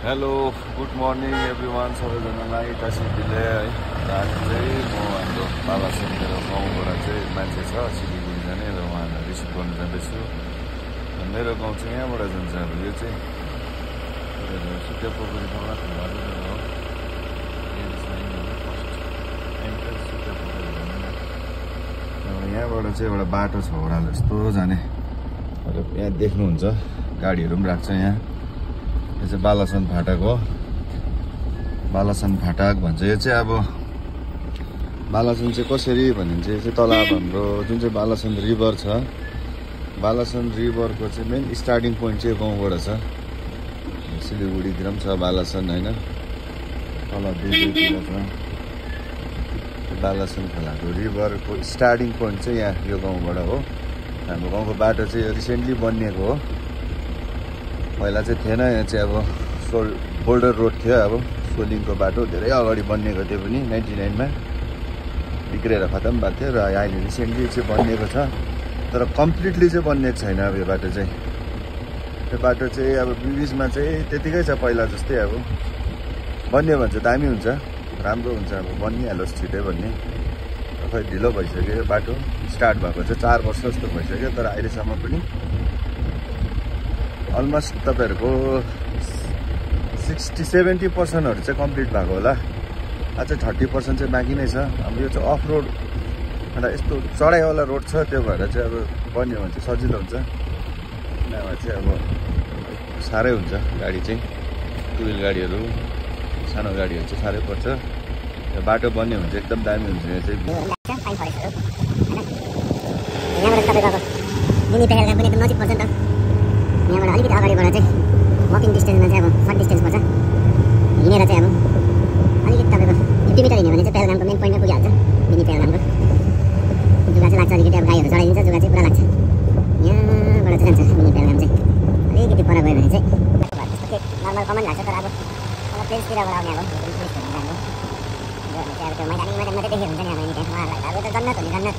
Hello good morning everyone सबैजनालाई टासीले है। आज चाहिँ म हाम्रो बालासन मेरो गाउँबाट चाहिँ मान्छे छ सिलगढी जाने र उहाँलाई रिसिभ गर्न जाँदैछु। मेरो गाउँ चाहिँ यहाँबाट जान्छ। अब यो चाहिँ सुकिया पोखरी गाउँमा खुल्ला हो। यहाँबाट चाहिँ एउटा बाटो छ ओह्रालो यस्तो जाने। यहाँ देख्नुहुन्छ गाडीहरू पनि राख्छ। यहाँ यो चाहिँ बालासन फाटक हो। बालासन फाटक भन्छ। यो चाहिँ अब बालासन चाहिँ कसरी भन्ने चाहिँ तल अब हाम्रो जुन चाहिँ बालासन रिभर छ, बालासन रिभरको चाहिँ मेन स्टार्टिङ पोइन्ट चाहिँ गाउँबाट छ। सिलगढीतिर पनि छ बालासन होइन, तल दुईतिर छ। बालासन खोलाको रिभरको स्टार्टिङ पोइन्ट चाहिँ यहाँ यो गाउँबाट हो। हाम्रो गाउँको बाटो चाहिँ रिसेन्टली बनिएको हो। पहिला चाहिँ थिएन। यहाँ चाहिँ अब बोल्डर रोड थियो। अब सोलिङको बाटो धेरै अगाडि बनिएको थियो पनि 99 मा बिग्रेर खतम भएको थियो र अहिले रिसेन्टली चाहिँ बनिएको छ। तर कम्प्लिटली चाहिँ बनिएको छैन अब यो बाटो चाहिँ। त्यो बाटो चाहिँ अब बिचमा चाहिँ त्यतिकै छ पहिला जस्तै। अब बन्यो भने चाहिँ दामी हुन्छ, राम्रो हुन्छ। अब बनिहालोस् छिटै भन्ने। खै ढिलो भइसक्यो यो बाटो। स्टार्ट भएको चाहिँ 4 वर्ष जस्तो भइसक्यो तर अहिलेसम्म पनि अलमोस्ट तपाईँहरूको 60-70% चाहिँ कम्प्लिट भएको होला। अझै 30% चाहिँ बाँकी नै छ। अब यो चाहिँ अफ रोड अन्त यस्तो चढाइवाला रोड छ, त्यो भएर चाहिँ अब बन्यो भने चाहिँ सजिलो हुन्छ। नभए चाहिँ अब साह्रै हुन्छ। गाडी चाहिँ टु व्हिल गाडीहरू सानो गाडीहरू चाहिँ साह्रै पर्छ। यो बाटो बन्यो भने चाहिँ एकदम दामी हुन्छ। यहाँ चाहिँ यहाँबाट अलिकति अगाडिबाट चाहिँ वकिङ डिस्टेन्समा चाहिँ अब सर्ट डिस्टेन्स पर्छ। हिँडेर चाहिँ अब अलिकति तपाईँको 50 मिटर हिँड्यो भने चाहिँ पेहेलगामको मेन पोइन्टमा पुगिहाल्छ। मिनी पेहेलगामको जुगा चाहिँ लाग्छ अलिकति। अब गाडीहरू चढाइदिन्छ, जुगा चाहिँ पुरा लाग्छ। यहाँबाट चाहिँ जान्छ मिनी पेहेलगाम चाहिँ। अलिकति पर गयो भने चाहिँ त्यस्तो केही नर्मल कमन लाग्छ। तर अब प्लेन्सतिरबाट आउने अब टुरिस्टहरू हाम्रो चाहिँ अब त्यो मैदानी मात्रै देखेको हुन्छ नि अब एनी टाइम। उहाँहरूलाई अब त जन्नत हो नि, जन्नत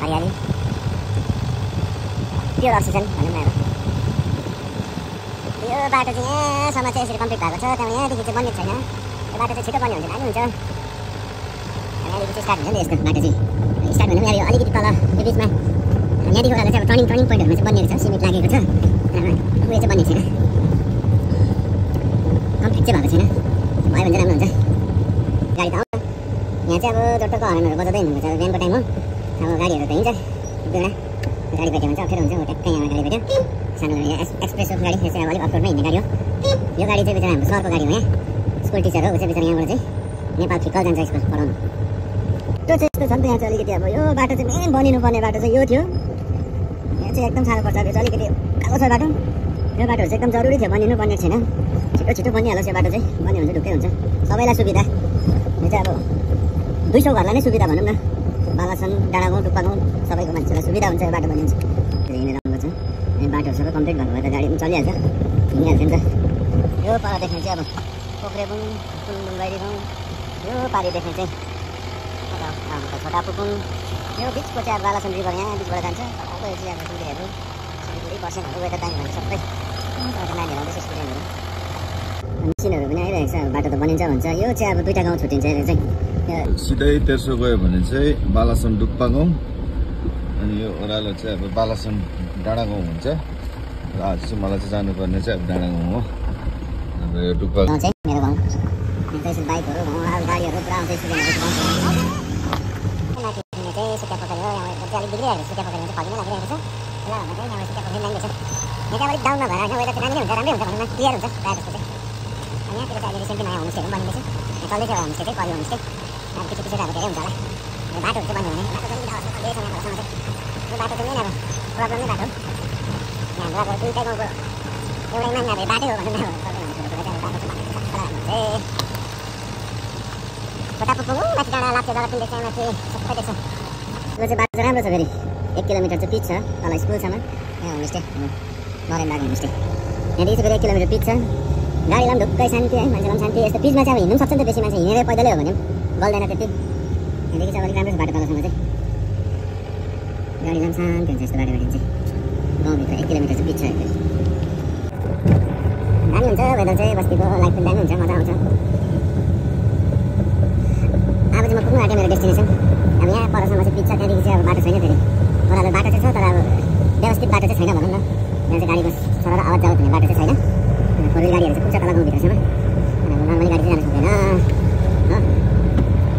हरियाली प्योर अक्सिजन भनौँ न। अब यो बाटो चाहिँ यहाँसम्म चाहिँ यसरी कम्प्लिट भएको छ। त्यहाँबाट यहाँदेखि चाहिँ बन्ने छैन। यो बाटो चाहिँ छिटो बन्यो भने दामी हुन्छ। यहाँदेखि चाहिँ स्टार्ट हुन्छ नि यस्तो बाटो चाहिँ। स्टार्ट भन्नु पनि अलिकति तल यो बिचमा यहाँदेखि उता चाहिँ अब टर्निङ पोइन्टहरूमा चाहिँ बनिएको छ, सिमेन्ट लागेको छ। उयो चाहिँ बनिएको छैन, कम्प्लिट चाहिँ भएको छैन। भयो भने चाहिँ राम्रो हुन्छ। गाडी त आउँछ यहाँ चाहिँ अब जट्टोको हर्नहरू बजाउँदै हिँड्नुपर्छ। अब बिहानको टाइम हो, अब गाडीहरू त हिँड्छ पुग्दैन। गाडी भेट्यो भने चाहिँ अप्ठ्यारो हुन्छ। हो ट्याक्कै यहाँ गाडी भेट्यो, सानो गाडी एक्सप्रेस गाडी। यो चाहिँ अब अलिक अफरोडमा हिँड्ने गाडी हो। यो गाडी चाहिँ बिचरा हाम्रो सरको गाडी हो। यहाँ स्कुल टिचर हो ऊ चाहिँ बिचरा। यहाँबाट चाहिँ नेपाल फिकल जान्छ स्कुल पढाउनु। त्यो चाहिँ यस्तो छ नि त। यहाँ चाहिँ अलिकति अब यो बाटो चाहिँ मेन बनिनुपर्ने बाटो चाहिँ यो थियो। यहाँ चाहिँ एकदम साह्रो पर्छ। अब यो चाहिँ अलिकति कालो छ बाटो। यो बाटोहरू चाहिँ एकदम जरुरी थियो, बनिएको छैन। छिटो बनिहालोस् यो बाटो चाहिँ। बन्यो भने चाहिँ ढुक्कै हुन्छ, सबैलाई सुविधा। यो चाहिँ अब 200 घरलाई नै सुविधा भनौँ न। बालासन, डाँडागाउँ, टुप्पा गाउँ सबैको मान्छेलाई सुविधा हुन्छ यो बाटो बनिन्छ। हिँडेर आउनु छ। अनि बाटोहरू सबै कम्प्लिट भएको भए त गाडी पनि चलिहाल्छ, हिँडिहाल्छ नि त। यो पारा देख्ने चाहिँ अब पोखरेबुङ, फुलडुङ्गारी गाउँ। यो पारि देख्ने चाहिँ छोटा पुकुङ। यो बिचको चाहिँ अब बालासन रिभर यहाँ बिचबाट जान्छ। अब यो चाहिँ अब टुरिस्टहरू सिलगढी पर्सेन्टहरू वेदर टाइम भने सबै नानीहरू आउँदैछ, स्टुडेन्टहरू। मिसिनहरू पनि आइरहेको छ। बाटो त बनिन्छ भन्छ। यो चाहिँ अब 2टा गाउँ छुट्टिन्छ यसले चाहिँ। सिधै तेर्सो गयो भने चाहिँ बालासन डुक्पा गाउँ। अनि यो ओह्रालो चाहिँ अब बालासन डाँडागाउँ हुन्छ। र आज चाहिँ मलाई चाहिँ जानुपर्ने चाहिँ अब डाँडागाउँ हो। अब यो डुक्पा गाउँ चाहिँ मेरो गाउँ। त्यसरी बाइकहरू अब गाडीहरू पुरा आउँछ, स्टुडेन्टहरू माथि चाहिँ सुकिया पोखरी हो। यहाँ चाहिँ अलिक बिग्रिरहेको छ। सुकिया पोखरीमा चाहिँ फल्किन लागिरहेको छ। ल भन्दा चाहिँ यहाँ सुकिया पोखरी नाङ्गो छ। यहाँ चाहिँ अलिक डाउनमा भएर होइन, वेदर चाहिँ राम्रै हुन्छ भनौँ न, क्लियर हुन्छ प्रायः जस्तो चाहिँ। अनि यहाँतिर चाहिँ अहिले रिसेन्टली नयाँ होमस्टेहरू पनि बनिँदैछ। यहाँ चल्दैछ एउटा होमस्टे चाहिँ, परि होमस्टे। अब पछि अब धेरै हुन्छ होला। यो बाटोहरू चाहिँ बन्यो भने बाटो चाहिँ अलिक आवश्यक यहाँसम्म चाहिँ। यो बाटो चाहिँ मेन अब प्रब्लम नै बाटो। यहाँ हाम्रो अब 2टा गाउँको एउटै मान्न अब बाटै हो भनौँ न। छोटा पुग्नु माथि डाँडा लाग्छ, जग्गा पनि देख्छ माथि सबै देख्छ। यो चाहिँ बाटो राम्रो छ। फेरि 1 किलोमिटर चाहिँ पिच छ तल स्कुलसम्म। यहाँ होमस्टे नरेन्द्र होमस्टे। यहाँदेखि चाहिँ फेरि 1 किलोमिटर पिच छ। गाडीलाई पनि ढुक्कै शान्ति है, मान्छेलाई पनि शान्ति। यस्तो पिचमा चाहिँ अब हिँड्नु पनि सक्छ नि त। बेसी मान्छे हिँडेर पैदलै हो भने गल्दैन त्यति। यहाँदेखि चाहिँ अलिक राम्रो छ बाटो तलसम्म चाहिँ। गाडीलाई पनि शान्ति हुन्छ यस्तो बाटोबाट चाहिँ। गाउँभित्र 1 किलोमिटर चाहिँ पिच छ। वेदर चाहिँ बस्तीको लाइफ पनि दामी हुन्छ, मजा आउँछ। अब चाहिँ म पुग्नु आँटेँ मेरो डेस्टिनेसन। अब यहाँ परसम्म चाहिँ पिच्छ, त्यहाँदेखि चाहिँ अब बाटो छैन फेरि। ओह्रालो बाटो चाहिँ छ तर अब व्यवस्थित बाटो चाहिँ छैन भनौँ न। यहाँ चाहिँ गाडीको सरर आवाज जाओस् भन्ने बाटो चाहिँ छैन। फोर व्हिल गाडीहरू चाहिँ पुग्छ तल गाउँभित्रसम्म। अब नर्मली गाडी चाहिँ जान सक्दैन हो।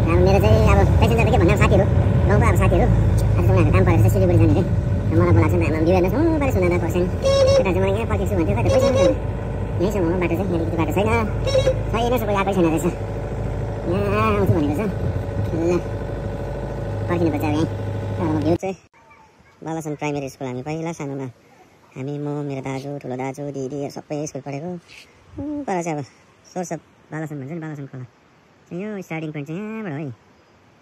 अब मेरो चाहिँ अब पेसेन्जरले के भन्नु, साथीहरू गाउँको अब साथीहरू आज चाहिँ उनीहरूको काम परेर चाहिँ सिलगढी जाने रे। मलाई बोलाएको छ आमा बिउ हेर्नुहोस् पारि सुनादा पर्सेन यता चाहिँ मलाई यहाँ पर्खिन्छु भन्थ्यो। कति पैसा पनि यहीँसम्म हो बाटो चाहिँ, यहाँदेखि बाटो छैन सबै आएकै छैन रहेछ। यहाँ आउँछु भनेको छ, ल पर्खिनुपर्छ अब यहीँ। तर भ्यू चाहिँ बालासन प्राइमेरी स्कुल। हामी पहिला सानोमा हामी म मेरो दाजु ठुलो दाजु दिदी सबै स्कुल पढेको। पर चाहिँ अब सोर्स अफ बालासन भन्छ नि, बालासन खोला चाहिँ यो स्टार्टिङ पोइन्ट चाहिँ यहाँबाट है,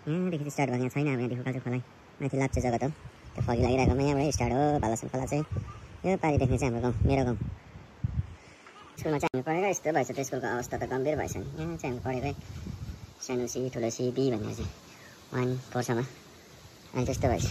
यहाँदेखि चाहिँ स्टार्ट भएको। यहाँ छैन अब यहाँदेखि उकालो खोला माथि लाप्चे जग्गा त त्यो फगी लागिरहेकोमा यहाँबाट स्टार्ट हो बालासन खोला चाहिँ। यो पारि देख्ने चाहिँ हाम्रो गाउँ, मेरो गाउँ। स्कुलमा चाहिँ हामी पढेको यस्तो भएछ, त्यो स्कुलको अवस्था त गम्भीर भएछ नि। यहाँ चाहिँ हामी पढेकै सानो सी ठुलो सी बी भनेर चाहिँ 1 4 सम्म अनि त्यस्तो भएछ।